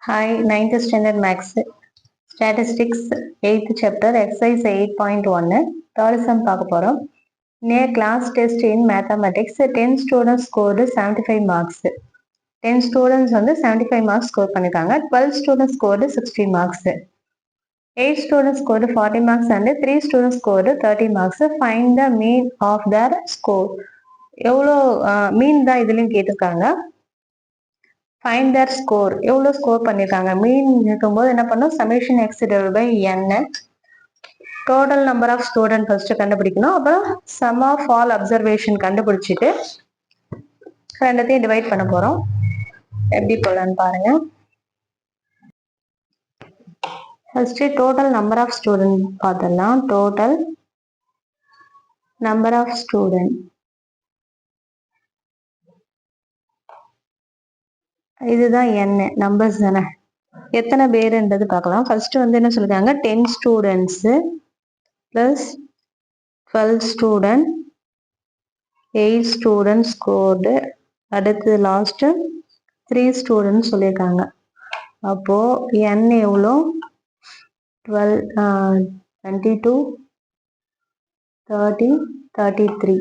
Hi, 9th Standard Max Statistics 8th Chapter Exercise 8.1 Third sum பார்க்க போறோம். In a class test in mathematics, 10 students scored 75 marks. 10 students வந்து 75 marks score பண்ணிருக்காங்க. 12 students scored 60 marks. 8 students scored 40 marks and 3 students scored 30 marks. Find the mean of their score. எவ்வளோ மீன் தான் இதுலயும் கேட்டிருக்காங்க. Find the score எவ்வளோ score பண்ணியிருக்காங்க மீன் இருக்கும்போது என்ன பண்ணோம் summation x divided by n total number of student first கண்டுபிடிக்கணும் அப்புறம் சம் ஆஃப் ஆல் அப்சர்வேஷன் கண்டுபிடிச்சிட்டு ரெண்டத்தையும் டிவைட் பண்ண போறோம் எப்படி போலான்னு பாருங்க first total number of student பார்த்துடலாம் டோட்டல் நம்பர் ஆஃப் ஸ்டூடெண்ட் இதுதான் என்ன நம்பர்ஸ் தானே எத்தனை பேருன்றது பார்க்கலாம் ஃபர்ஸ்ட் வந்து என்ன சொல்லிருக்காங்க 10 students plus 12 student 8 student scored அடுத்து லாஸ்ட் 3 ஸ்டூடெண்ட் சொல்லியிருக்காங்க அப்போ n எவ்வளோ 12 22 30 33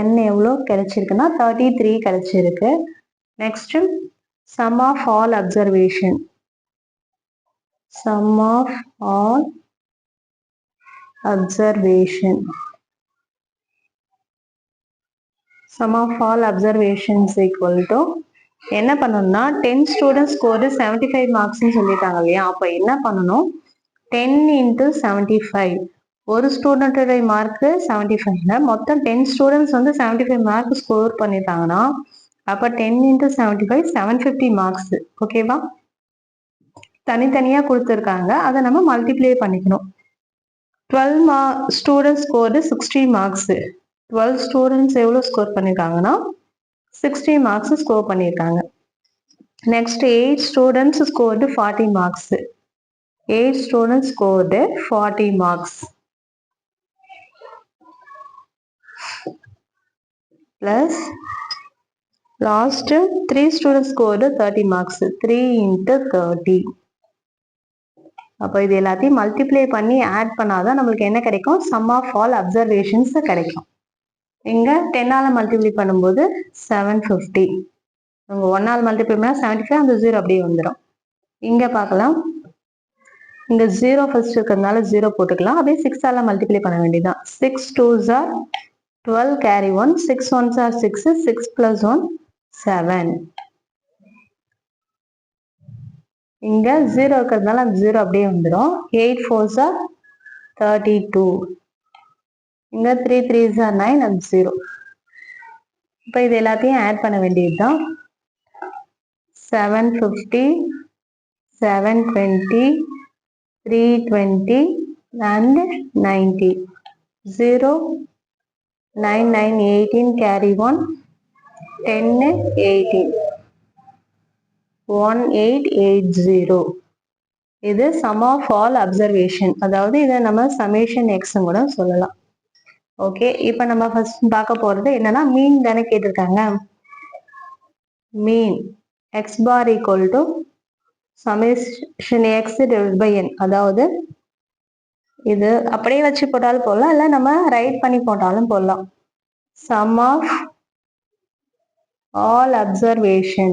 n எவ்வளோ கிடைச்சிருக்குன்னா 33 கிடைச்சிருக்கு next sum of all observation sum of all observation sum of all observations equal to என்ன பண்ணணும்னா 10 ஸ்டூடெண்ட்ஸ் ஸ்கோர் 75 மார்க்ஸ்னு சொல்லிட்டாங்க இல்லையா அப்போ என்ன பண்ணணும் 10 into 75 ஒரு ஸ்டூடெண்டோட மார்க் 75ல மொத்தம் 10 ஸ்டூடெண்ட்ஸ் வந்து 75 மார்க் ஸ்கோர் பண்ணிட்டாங்கன்னா அப்போ 10 into 75 750 மார்க்ஸ் ஓகேவா தனித்தனியா கொடுத்துருக்காங்க அதை நம்ம மல்டிப்ளை பண்ணிக்கணும் 12 ஸ்டூடெண்ட்ஸ் ஸ்கோர்டு 60 மார்க்ஸ் 12 ஸ்டூடெண்ட்ஸ் எவ்வளோ ஸ்கோர் பண்ணியிருக்காங்கன்னா 60 மார்க்ஸ் ஸ்கோர் பண்ணியிருக்காங்க next 8 students scored 40 marks 8 students scored 40 marks plus last 3 students scored 30 marks 3 into 30 அப்போ இது எல்லாத்தையும் மல்டிப்ளை பண்ணி ஆட் பண்ணாதான் நம்மளுக்கு என்ன கிடைக்கும் சம் ஆஃப் ஆல் அப்சர்வேஷன்ஸ் கிடைக்கும் இங்க 10ஆல மல்டிப்ளை பண்ணும்போது 750 உங்க 1ஆல் மல்டிப்ளை பண்ணா 75 அந்த 0 அப்படியே வந்துடும் இங்க பார்க்கலாம் இங்க 0 ஃபர்ஸ்ட் இருக்கிறதுனால 0 போட்டுக்கலாம் அப்படியே 6ஆல மல்டிப்ளை பண்ண வேண்டியதுதான் 6 2s are 12 carry 1 6 1s are 6 6 plus 1 7 இங்க 0 இருக்கிறதுனால அந்த 0 அப்படியே வந்துடும் 8 4s are 32 இங்க 3 3s are 9 and 0 இப்போ இது எல்லாத்தையும் ஆட் பண்ண வேண்டியதுதான் 750 720 320 and 90 0 9 9 18 carry 1 10 18 1880 இது sum of all observation அதாவது இதை நம்ம summation x கூட சொல்லலாம் ஓகே இப்போ நம்ம ஃபர்ஸ்ட் பார்க்க போறது என்னன்னா மீன் தானே கேட்டிருக்காங்க மீன் x bar equal to summation x divided by n அதாவது இது அப்படியே வச்சு போட்டாலும் போடலாம் இல்லை நம்ம ரைட் பண்ணி போட்டாலும் போடலாம் sum of all observation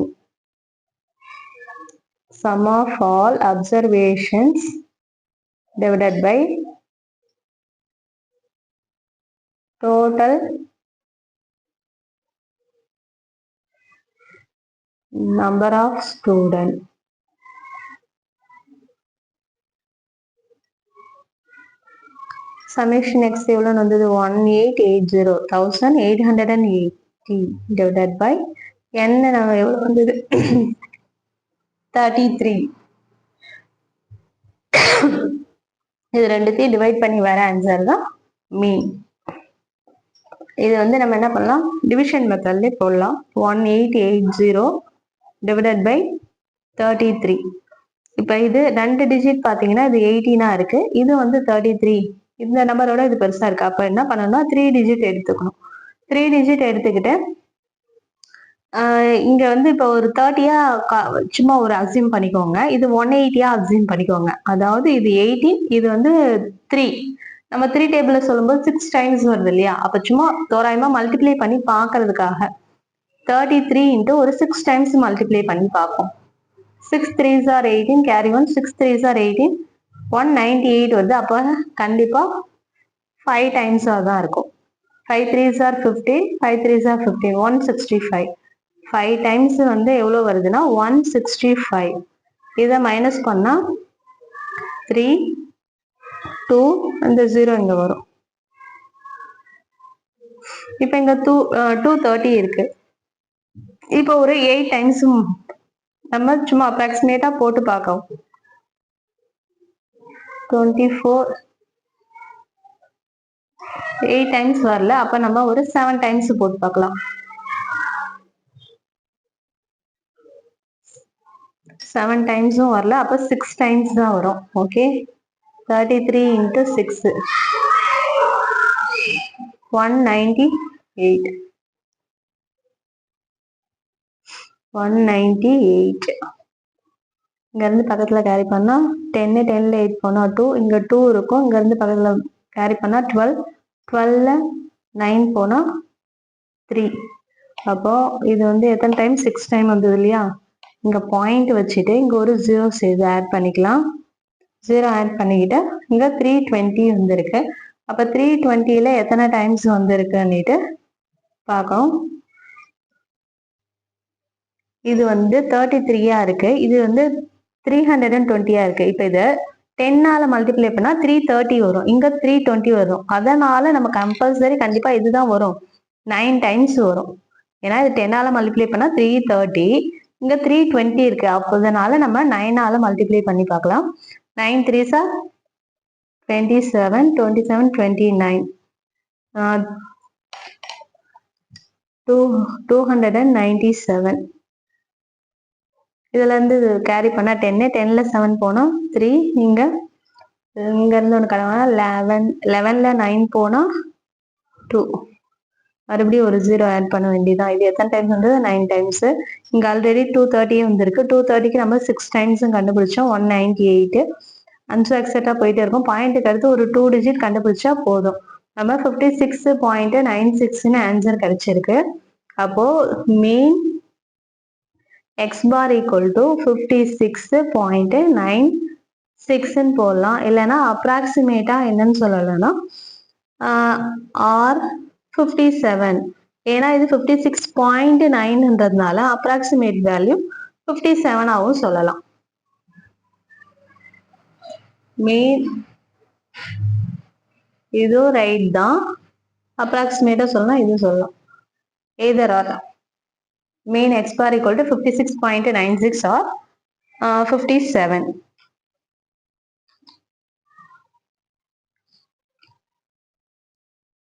sum of all observations divided by total number of student summation x எவ்வளோ வந்தது 1880 1880 divided by n நம்ம எவ்வளோ வந்தது 33 இது ரெண்டுத்தையும் டிவைட் பண்ணி வர ஆன்சர் தான் மீன் இது வந்து நம்ம என்ன பண்ணலாம் டிவிஷன் மெத்தட்ல போடலாம் 1880 டிவைடட் பை 33 இப்போ இது ரெண்டு டிஜிட் பார்த்தீங்கன்னா இது 18 இருக்கு இது வந்து 33 இந்த நம்பரோட இது பெருசா இருக்கு அப்போ என்ன பண்ணணும்னா 3 டிஜிட் எடுத்துக்கணும் 3 டிஜிட் எடுத்துக்கிட்டு இங்க வந்து இப்போ ஒரு 30யா சும்மா ஒரு அசியூம் பண்ணிக்கோங்க. இது 180யா அசியூம் பண்ணிக்கோங்க. அதாவது இது 18, இது வந்து 3. நம்ம 3 டேபிள்ல சொல்லும்போது 6 டைம்ஸ் வருது இல்லையா? அப்ப சும்மா தோராயமா மல்டிப்ளை பண்ணி பார்க்கறதுக்காக 33 இன்ட்டு ஒரு 6 டைம்ஸ் மல்டிப்ளை பண்ணி பார்ப்போம். 6 3s are 18, carry 1, 6 3s are 18, 198 வருது. அப்ப கண்டிப்பா 5 டைம்ஸா தான் இருக்கும். 5 3s are 15, 5 3s are 15, 165. 5 times வந்து எவ்வளவு வருதுன்னா 165. இதை மைனஸ் பண்ணா 3 2 அந்த 0 இங்க வரும். இப்ப இங்க 230 இருக்கு. இப்போ ஒரு 8 டைம்ஸ் நம்ம சும்மா அப்ராக்சிமேட்டா போட்டு பார்க்கலாம். 24 8 டைம்ஸ் வரல. அப்ப நம்ம ஒரு 7 டைம்ஸ் போட்டு பார்க்கலாம். 7 டைம்ஸும் வரல. அப்ப 6 டைம்ஸ் தான் வரும். Okay, 33 into 6 198. 198 இங்க இருந்து பக்கத்துல கேரி பண்ணா 10 10ல 8 போனா 2, இங்க 2 இருக்கும். இங்க இருந்து பக்கத்துல கேரி பண்ணா 12, 12ல 9 போனா 3. அப்போ இது வந்து எத்தனை டைம்? 6 டைம் வந்தது இல்லையா? இங்க பாயிண்ட் வச்சுட்டு இங்க ஒரு 0 சேர்த்து ஆட் பண்ணிக்கலாம். 0 ஆட் பண்ணிக்கிட்டு இங்க 320 வந்திருக்கு. அப்ப 320ல எத்தனை டைம்ஸ் வந்திருக்குன்னுட்டு பார்க்கணும். இது வந்து 33யா இருக்கு. இது வந்து 320யா இருக்கு. இப்ப இத 10ஆல மல்டிப்ளை பண்ணா 330 வரும். இங்க 320 வரும். அதனால நம்ம கம்பல்சரி கண்டிப்பா இதுதான் வரும். 9 டைம்ஸ் வரும். ஏன்னா இது 10ஆல மல்டிப்ளை பண்ணா 330, இங்க 320 இருக்கு. அப்போதனால நம்ம 9ஆல மல்டிப்ளை பண்ணி பார்க்கலாம். 9 3s are 27, 27 29, 297. இதுல இருந்து கேரி பண்ணா 10, 10ல 7 போனா 3, இங்க இருந்து ஒன்று கடை 11, 11ல 9 போனா 2, மறுபடியும் ஒரு 0 ஆட் பண்ண வேண்டியதான். இது எத்தனை டைம்ஸ் வந்து 9 டைம்ஸ். இங்க ஆல்ரெடி 230 வந்திருக்கு. 230க்கு நம்ம 6 டைம்ஸும் கண்டுபிடிச்சோம். 198 அன்சோ எக்ஸெட்ரா போயிட்டே இருக்கும். பாயிண்ட்டுக்கு அடுத்து ஒரு 2 டிஜிட் கண்டுபிடிச்சா போதும். நம்ம 56.96ன்னு ஆன்சர் கிடைச்சிருக்கு. அப்போ main x bar equal to 56.96ன்னு போடலாம். இல்லைன்னா அப்ராக்சிமேட்டா என்னன்னு சொல்லலாம்னா ஆர் 57. ஏன்னா இது 56.9ன்றதுனால அப்ராக்சிமேட் வேல்யூ 57ஆவும் சொல்லலாம். மெயின் இதுவும் ரைட் தான். அப்ராக்சிமேட்டா சொல்லலாம், இது சொல்லலாம். either or. Main x bar equal to 56.96 or 57.